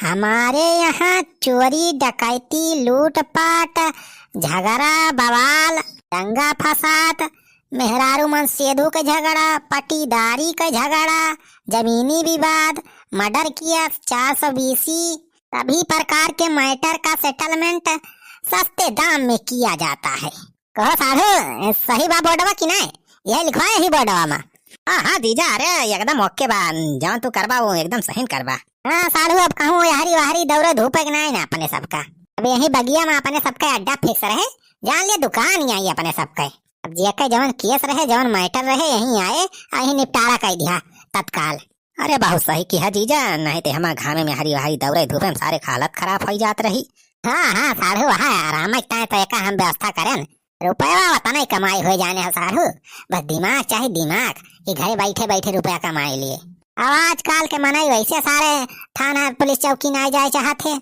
हमारे यहाँ चोरी डकैती लूटपाट झगड़ा बवाल दंगा फसाद मेहरारू मनसेदू के झगड़ा पटीदारी का झगड़ा जमीनी विवाद मर्डर किया 420 सभी प्रकार के मैटर का सेटलमेंट सस्ते दाम में किया जाता है। कहो साधु सही बा बोर्डवा कि नहीं? यही लिखवाए ही बोर्डवा में। हाँ दीजा, अरे एकदम ओके बा, जहाँ तू करबा वो एकदम सही करबा। हाँ साधु, अब कहूँ यारी वाहरी दौड़े धूप नहीं ना अपने सबका। अब यही बगिया में अपने सबका अड्डा फिक्स रहे, जान लिया दुकान ही आई अपने सबका। अब जेके जवन केस रहे जवन मैटर रहे यही आए यही निपटारा कर दिया तत्काल। अरे बहुत सही किया जीजा, नहीं तो हमारे घामे में हरी वहारी दौड़े धूपे में सारे हालत खराब हो जात रही। हाँ साधु, वहाँ आराम तो एक हम व्यवस्था करें, रुपया वता नहीं कमाई हो जाने है साधु, बस दिमाग चाहिए दिमाग कि घरे बैठे बैठे रुपया कमाए लिए। अब आजकल के मनाई वैसे सारे थाना पुलिस चौकी नहीं जाए चाहते,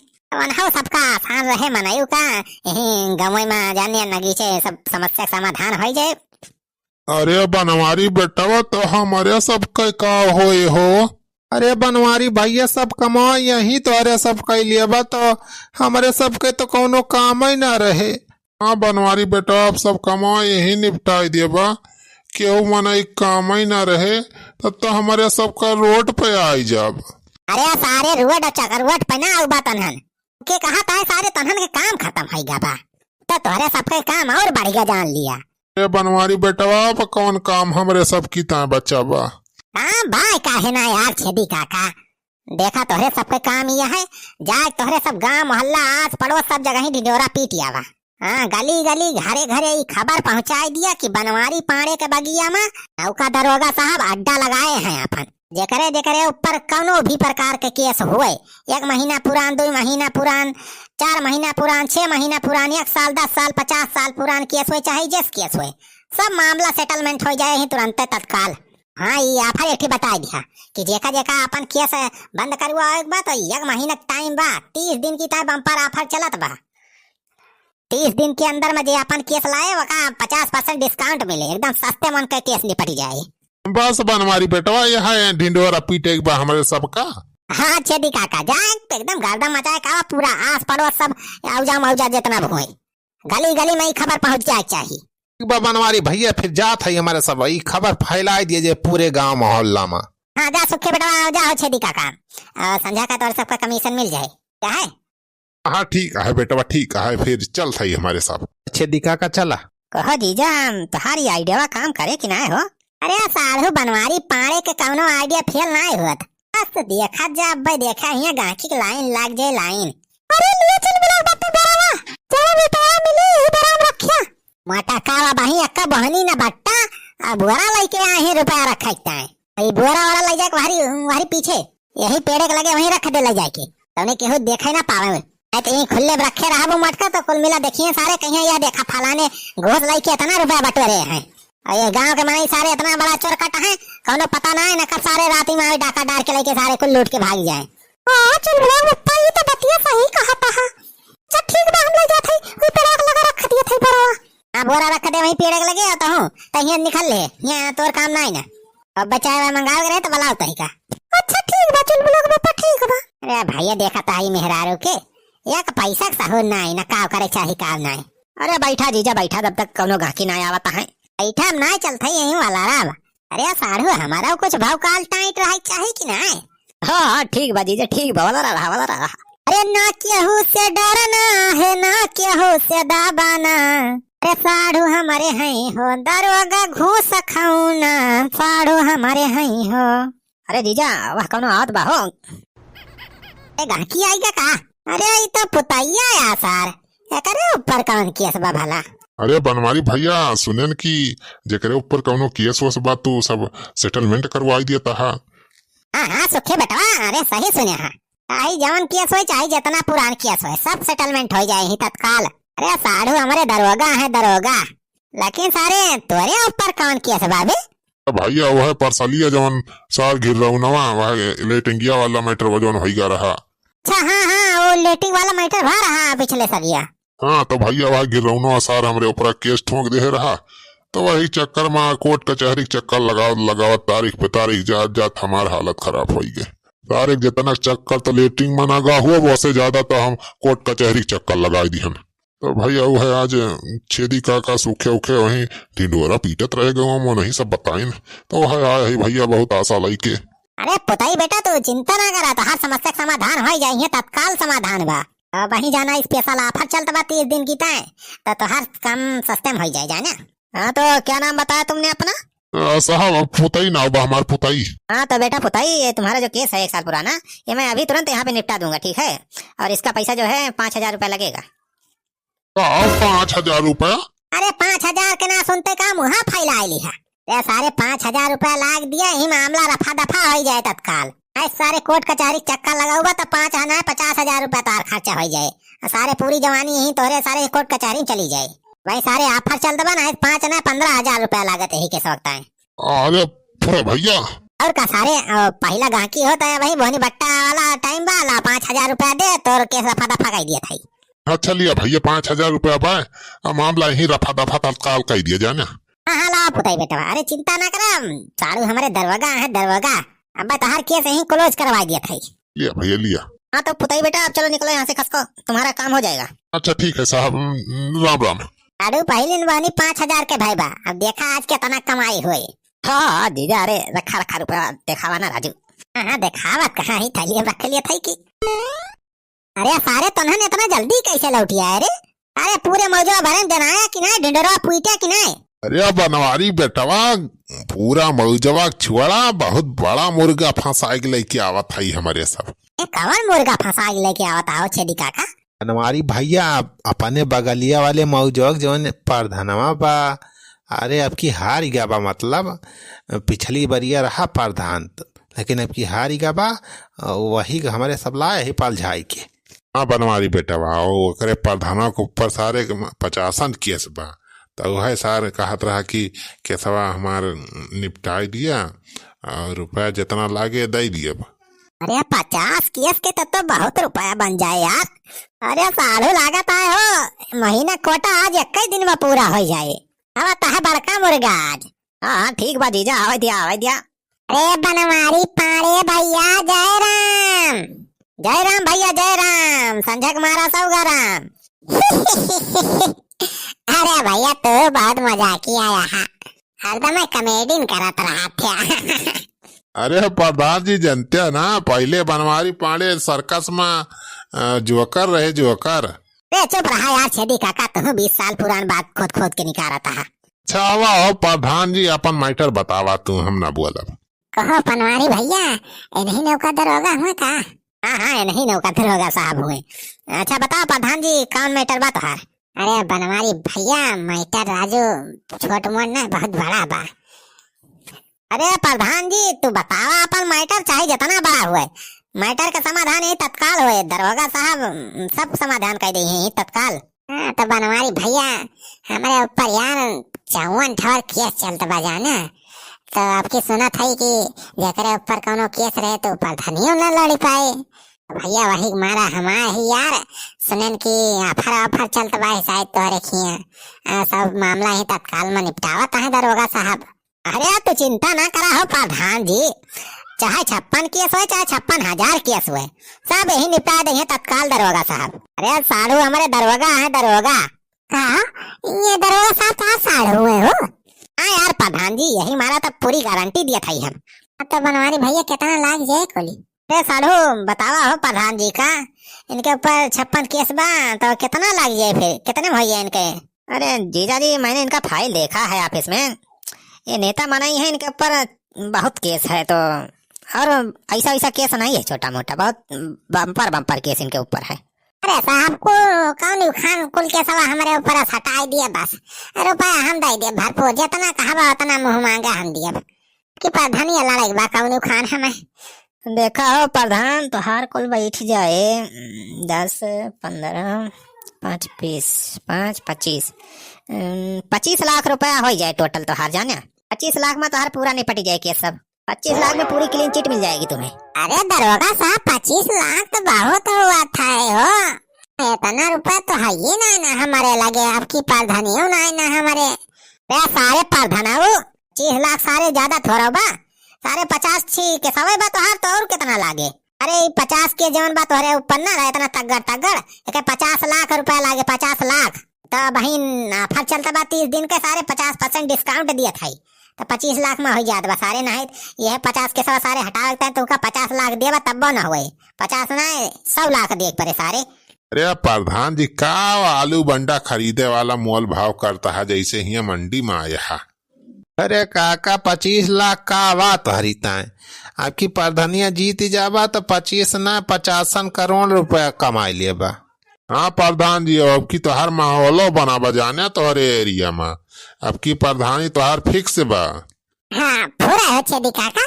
सबका आसान रहे मनायु का यही गाँव में जाने नगीचे सब समस्या समाधान हो जाए। अरे बनवारी बेटवा तो हमारे सबके का होए हो? अरे बनवारी भैया सब कमा यही तो अरे सब के लिए बा तो हमारे सबके तो कोनो काम ही ना रहे। हाँ बनवारी बेटा, आप सब कमा यही निपटाई दिए बा, केहू मना काम ही ना रहे तब तो हमारे सबका रोड पे आई जाब। अरे सारे रोड चकर पे ना आउबा तनहन के कहा था सारे तनहन के काम खत्म हो गया बा, तो तोहरे सबके काम और बढ़ गया जान लिया। अरे बनवारी बेटवा कौन काम हमारे सब की ता बच्चा बा? हाँ भाई काहे ना यार छेदी काका, देखा तोहरे सबके काम यह है, जाए तोहरे सब गांव मोहल्ला आस पड़ोस सब जगह ही ढिढोरा पीट आवा। हाँ गली गली घरे घरे ये खबर पहुंचाई दिया कि बनवारी पाड़े के बगिया में नौका दरोगा साहब अड्डा लगाए हैं अपन। जेकरे जेकरे ऊपर कौनो भी प्रकार के केस हुए, 1 महीना पुरान 2 महीना पुरान 4 महीना पुरान 6 महीना पुरान 1 साल 10 साल 50 साल पुरान केस हुए चाहे जिस केस हुए, सब मामला सेटलमेंट हो जाए ही तुरंत तत्काल। हाँ ये आफर एक बता दिया कि जेका जेका अपन केस बंद करवा एक बा तो 1 महीना टाइम बा, 30 दिन की ताय बम्पर ऑफर चलत बा। 30 दिन के अंदर में जे अपन केस लाए वका 50% डिस्काउंट मिले, एकदम सस्ते मन के केस निपट जाए। बस बनवारी बेटवा यहाँ ढिंडोरा पीटे बा हमारे सबका। हाँ छेदी काका, जाए एकदम गर्दा मचाए का पूरा आस पड़ोस सब औजा मौजा जितना हुए गली गली में खबर पहुंच जाए चाहिए। बनवारी भैया फिर जात है हमारे सब खबर फैला दिए पूरे गांव मोहल्ला में। हाँ जा सुखे बेटा जाओ छेदी काका, संध्या का तौर सबका कमीशन मिल जाए क्या है? हाँ ठीक है बेटवा ठीक है, फिर चल थई हमारे साथ। छेदी काका चला। कहो जीजा तुम्हारी आइडिया काम करे कि ना हो? अरे साधु बनवारी पाड़े के कौनो आइडिया फेल ना हुआ बस देखा जा भाई, देखा यहाँ गांठी की लाइन लग जाए लाइन। अरे लिए चल मिला बापू बरावा चलो बेटा मिले ही बराम रखिया माटा कावा बाही अक्का बहनी ना बट्टा अब बुरा लेके आए हैं रुपया रखा है ये बुरा वाला ले जाके वहारी पीछे यही पेड़ के लगे वहीं रख दे ले जाके, तूने केहू देखे ना पावे नहीं तो यहीं खुले रखे रहा वो मटका तो कुल मिला देखिए सारे कहीं यह देखा फलाने घोष लाई के इतना रुपया बटोरे हैं और ये गांव के मनाई सारे इतना बड़ा चोरकट है कौनो पता ना है न कब सारे रात में डाका डार के लेके सारे कुल लूट के भाग जाए। चल पप्पा ये तो बतिया सही कहा था। चल ठीक बा हम ले जाते कोई पेड़ लगा रख दिए थे बरवा। हां बोरा रख दे वहीं पेड़ के लगे तो हूं तहिया निकल ले यहां तोर काम नहीं ना, अब बचाए मंगाओ करे तो बुलाओ तही का। अच्छा ठीक बा चल बुलाओ पप्पा ठीक बा। अरे भैया देखा ताई मेहरारू के एक पैसा सहूर नहीं ना का करे चाहे काम नहीं। अरे बैठा जीजा बैठा, तब तक कोनो गाकी ना आवता है बैठा हम ना चलते यहीं वाला राम। अरे साढ़ू हमारा कुछ भाव काल टाइट रहा चाहे कि ना? हाँ ठीक बा जीजा ठीक बा वाला रहा। अरे ना केहू से डरना है ना केहू से दबाना, अरे साढ़ू हमारे हैं हो दरोगा घूस खाऊना साढ़ू हमारे हैं हो। अरे जीजा वह कोनो आवत बा हो गाकी आएगा का? अरे ये तो पुताइया या सार करे ऊपर कौन केस बा भला? अरे बनवारी भैया सुनेन की जेकरे ऊपर कौनो केस वस बात तो सब सेटलमेंट करवाई दिया था। हाँ सुखे बेटवा, अरे सही सुने हाँ, चाहे जवन केस हो चाहे जितना पुरान केस हो सब सेटलमेंट हो जाए ही तत्काल। अरे साढ़ू हमारे दरोगा है दरोगा, लेकिन सारे तोरे ऊपर कौन केस बाबे? भैया वह परसलिया जवन सार गिर रहा वह लेटिंगिया वाला मैटर वजन हो गया रहा। अच्छा हाँ वो लेटिंग वाला मैटर भा रहा पिछले सरिया। हाँ तो भैया वह गिर रहा सार हमारे ऊपर केस ठोंक दे रहा, तो वही चक्कर में कोर्ट कचहरी चक्कर लगावत तारीख पे तारीख जात जात हमार हालत खराब हो गई। सारे जितना चक्कर तो लेटरिंग में लगा हुआ वैसे ज्यादा तो हम कोर्ट कचहरी चक्कर लगा दी हम। तो भैया वो है आज छेदी काका सूखे उखे वहीं ढिंडोरा पीटत रह गए वो नहीं सब बताइन तो है आए है भैया बहुत आशा लाई के। अरे पुताई बेटा तू चिंता ना करा, तो हर समस्या का समाधान हो जाइए, तत्काल समाधान बा। वहीं जाना स्पेशल ऑफर चलता बा 30 दिन की तय तो हर काम सस्ते में हो जाए जाना। हाँ तो क्या नाम बताया तुमने अपना? साहब पुताई ना बा हमार पुताई। हाँ तो बेटा पुताई, ये तुम्हारा जो केस है 1 साल पुराना, ये मैं अभी तुरंत यहाँ पे निपटा दूंगा, ठीक है? और इसका पैसा जो है 5000 रुपया लगेगा। 5000 रुपया? अरे 5000 के ना सुनते का मुहा फैला ली है। ये सारे 5000 रुपया लाग दिया, ही मामला रफा दफा हो जाए तत्काल। ऐसे सारे कोर्ट कचहरी चक्कर लगा हुआ तो 50,000 रुपया तार खर्चा हो जाए, सारे पूरी जवानी यही तोरे सारे कोर्ट कचहरी चली जाए। भाई सारे ऑफर चलते बा ना 15,000 रुपया लागत यही के वक्त है। अरे भैया और का सारे पहला गाहकी होता है वही बोनी बट्टा वाला टाइम वाला 5000 रुपया दे तो केस रफा दफा कर दिया था। अच्छा लिया भैया 5000 रुपया बाय, मामला यही रफा दफा तत्काल कर दिया जाए ना। हाँ ला पुताई बेटा, अरे चिंता ना करा, सारू हमारे दरवाजा है दरवाजा, अब तो हर केस यही क्लोज करवा दिया था। लिया भैया लिया। हाँ तो पुताई बेटा अब चलो निकलो यहाँ से, खसको तुम्हारा काम हो जाएगा। अच्छा ठीक है साहब, राम राम। अरे पहले वानी 5000 के भाई बा, अब देखा आज कितना कमाई हुई। हाँ जीजा, अरे रखा रुपया दिखावा ना राजू। हाँ दिखावत कहाँ ही थैली रख लिया था की। अरे सारे तन्हन इतना जल्दी कैसे लौटी आए रे? अरे पूरे मौजवा भरन देनाया कि नहीं, ढिंडोरा पूछा कि नहीं? अरे बनवारी बेटवा पूरा मौजवा छुआड़ा बहुत बड़ा मुर्गा फंसा के लेके आवत है हमारे सब। कवन मुर्गा फंसा के लेके आवत आओ छेदी काका? बनवारी भैया अपने बगलिया वाले मौजवा जौन प्रधानवा बा, अरे अब की हार गया बा, मतलब पिछली बरिया रहा प्रधान लेकिन अब की हार गया बा, वही हमारे सब लाए ही पाल झाई के। हाँ बनवारी बेटवा ओकरे प्रधानवा के ऊपर सारे 50 केस बा, तो वह सारे कहत रहा कि केसवा हमार निपटाई दिया और रुपया जितना लागे दे दिया। अरे 50 केस के तो बहुत रुपया बन जाए यार। अरे साढ़ू लागत आए हो, महीना कोटा आज 21 दिन में पूरा हो जाए। अब तो है बड़का मुर्गा आज। हाँ ठीक बा जीजा, आवे दिया। अरे बनवारी पाड़े भैया जय राम भैया जय राम, संझक मारा सौगा राम। अरे भैया तो बहुत मजाकी आया है, हरदम कॉमेडी करत रहा था। अरे प्रधान जी जानते हैं ना, पहले बनवारी पाड़े सर्कस में जोकर रहे जोकर। चुप रहा यार छेदी काका, तुम 20 साल पुरान बात खोद के निकाला था। अच्छा आओ प्रधान जी अपन मैटर बतावा, तू हम ना बोला। कहो बनवारी भैया, इन्हीं नौका दरोगा हुए का? हाँ इन्हीं नौका दरोगा साहब हुए। अच्छा बताओ प्रधान जी कौन मैटर बा तुहार? अरे बनवारी भैया मैटर राजू छोट मोट ना बहुत बड़ा बा। अरे प्रधान जी तू बतावा अपन मैटर, चाहे जितना बड़ा हुए मैटर का समाधान ही तत्काल हुए, दरोगा साहब सब समाधान कर दे ही तत्काल। हाँ तो बनवारी भैया हमारे ऊपर यार 54 ठोर केस चलता बा जाना, तो आपकी सुना था कि जेकरे ऊपर कोनो केस रहे तो प्रधानियों न लड़ पाए। भैया वही मारा हमारे ही यार सुनन की ऑफर चलता बा शायद तोहरे खिया, सब मामला ही तत्काल में निपटावत है दरोगा साहब। अरे तो चिंता ना करा हो प्रधान जी, चाहे 56 केस हो चाहे 56,000 केस हुए, सब यही निपटा देंगे तत्काल दरोगा साहब। अरे साढ़ू हमारे दरोगा है दरोगा। हाँ ये दरोगा साहब कहाँ साढ़ू हुए हो? हाँ यार प्रधान जी यही मारा तो पूरी गारंटी दिया था हम। तो बनवारी भैया कितना लाग जाए कोली? अरे साढ़ू बतावा हो प्रधान जी का, इनके ऊपर 56 केस बा तो कितना लाग जाए, फिर कितने में हो इनके? अरे जीजा जी मैंने इनका फाइल देखा है ऑफिस में, ये नेता मनाई है, इनके ऊपर बहुत केस है, तो और ऐसा केस नहीं है छोटा मोटा, बहुत बम्पर केस इनके ऊपर है। अरे साहब को कौन खान कुल के सवा हमारे ऊपर हटाई दिया, बस रुपया हम दे दिए भरपूर, जितना कहा उतना मुँह मांगा हम दिए कि प्रधानी लड़ाई बा कौन खान हमें। देखा हो प्रधान तो हार कुल बैठ जाए 10, 15, 5, 20, 5, 25 लाख रुपया हो जाए टोटल तो हार जाने। 25 लाख में तो हार पूरा निपट जाए केस सब, 25 लाख में पूरी क्लीन चिट मिल जाएगी तुम्हें। अरे दरोगा साहब 25 लाख तो बहुत हुआ था हो, इतना रुपया तो है ही ना हमारे लगे, आपकी प्रधानियों ना हमारे सारे प्रधानाओ 25 लाख सारे ज्यादा थोड़ा बा, सारे 50 छी के सवाई बा तो हार तो और कितना लागे। अरे 50 के जवन बात हो रहे ऊपर ना रहे इतना तगड़ तगड़, एक 50 लाख रुपया लागे, 50 लाख। तो बहिन ऑफर चलता बा 30 दिन के, सारे 50% डिस्काउंट दिया था, तो 25 लाख में हो जात बा सारे। नहीं यह 50 के 100 सारे हटा लगता है, तुमका 50 लाख दिया तब ना हुए, 50 ना 100 लाख देख पड़े सारे। अरे प्रधान जी का आलू बंडा खरीदे वाला मोल भाव करता है जैसे ही मंडी में आया है। अरे काका 25 लाख का बात हरीता है, आपकी प्रधानिया जीत जाबा तो 25 ना 50 करोड़ रुपया कमाई लिए बा। हाँ प्रधान जी, अब की तो हर माहौलो बना बजाने तोहरे एरिया में, अब की प्रधानी तोहर फिक्स बा। हाँ पूरा हो छेदी काका।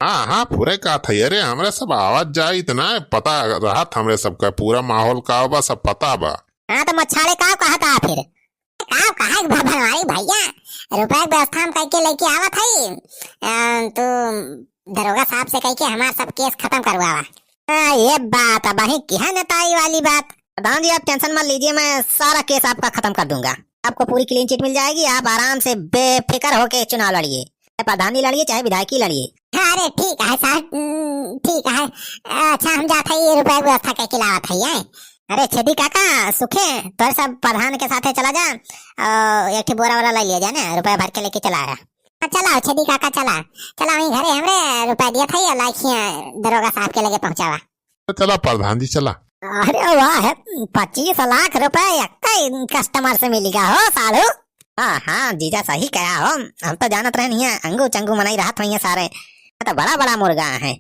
हाँ हाँ पूरे का था। अरे हमरे सब आवाज जाए इतना पता रहा हमरे सबका पूरा माहौल का बा, सब पता बा। हाँ तो मछाड़े का कहा था फिर का कहा भरवाई भैया रुपया व्यवस्था में करके लेके आवा था, तो दरोगा साहब से कह के हमारा सब केस खत्म करवावा। ये बात अब वही क्या नेताई वाली बात। प्रधान जी आप टेंशन मत लीजिए, मैं सारा केस आपका खत्म कर दूंगा, आपको पूरी क्लीन चिट मिल जाएगी, आप आराम से बेफिक्र होके चुनाव लड़िए, चाहे प्रधानी लड़िए चाहे विधायकी लड़िए। अरे ठीक है साहब, ठीक है। अच्छा हम जाते ही रुपया व्यवस्था करके लावा था। अरे छेदी काका सुखे तो सब प्रधान के साथे चला जा, एक बोरा वाला ले लिया जाए ना, रुपया भर के लेके चला रहा। चला छेदी काका चला चला, वहीं घरे हमरे रुपया दिया था या लाखिया दरोगा साहब के लगे पहुंचावा। चला प्रधान जी चला। अरे वाह 25 लाख रुपया एक कस्टमर से मिलेगा हो सालू। हाँ हाँ जीजा सही कहा हो, हम तो जानत रहे नहीं, अंगू चंगू मनाई राहत हुई है सारे, तो बड़ा बड़ा मुर्गा है।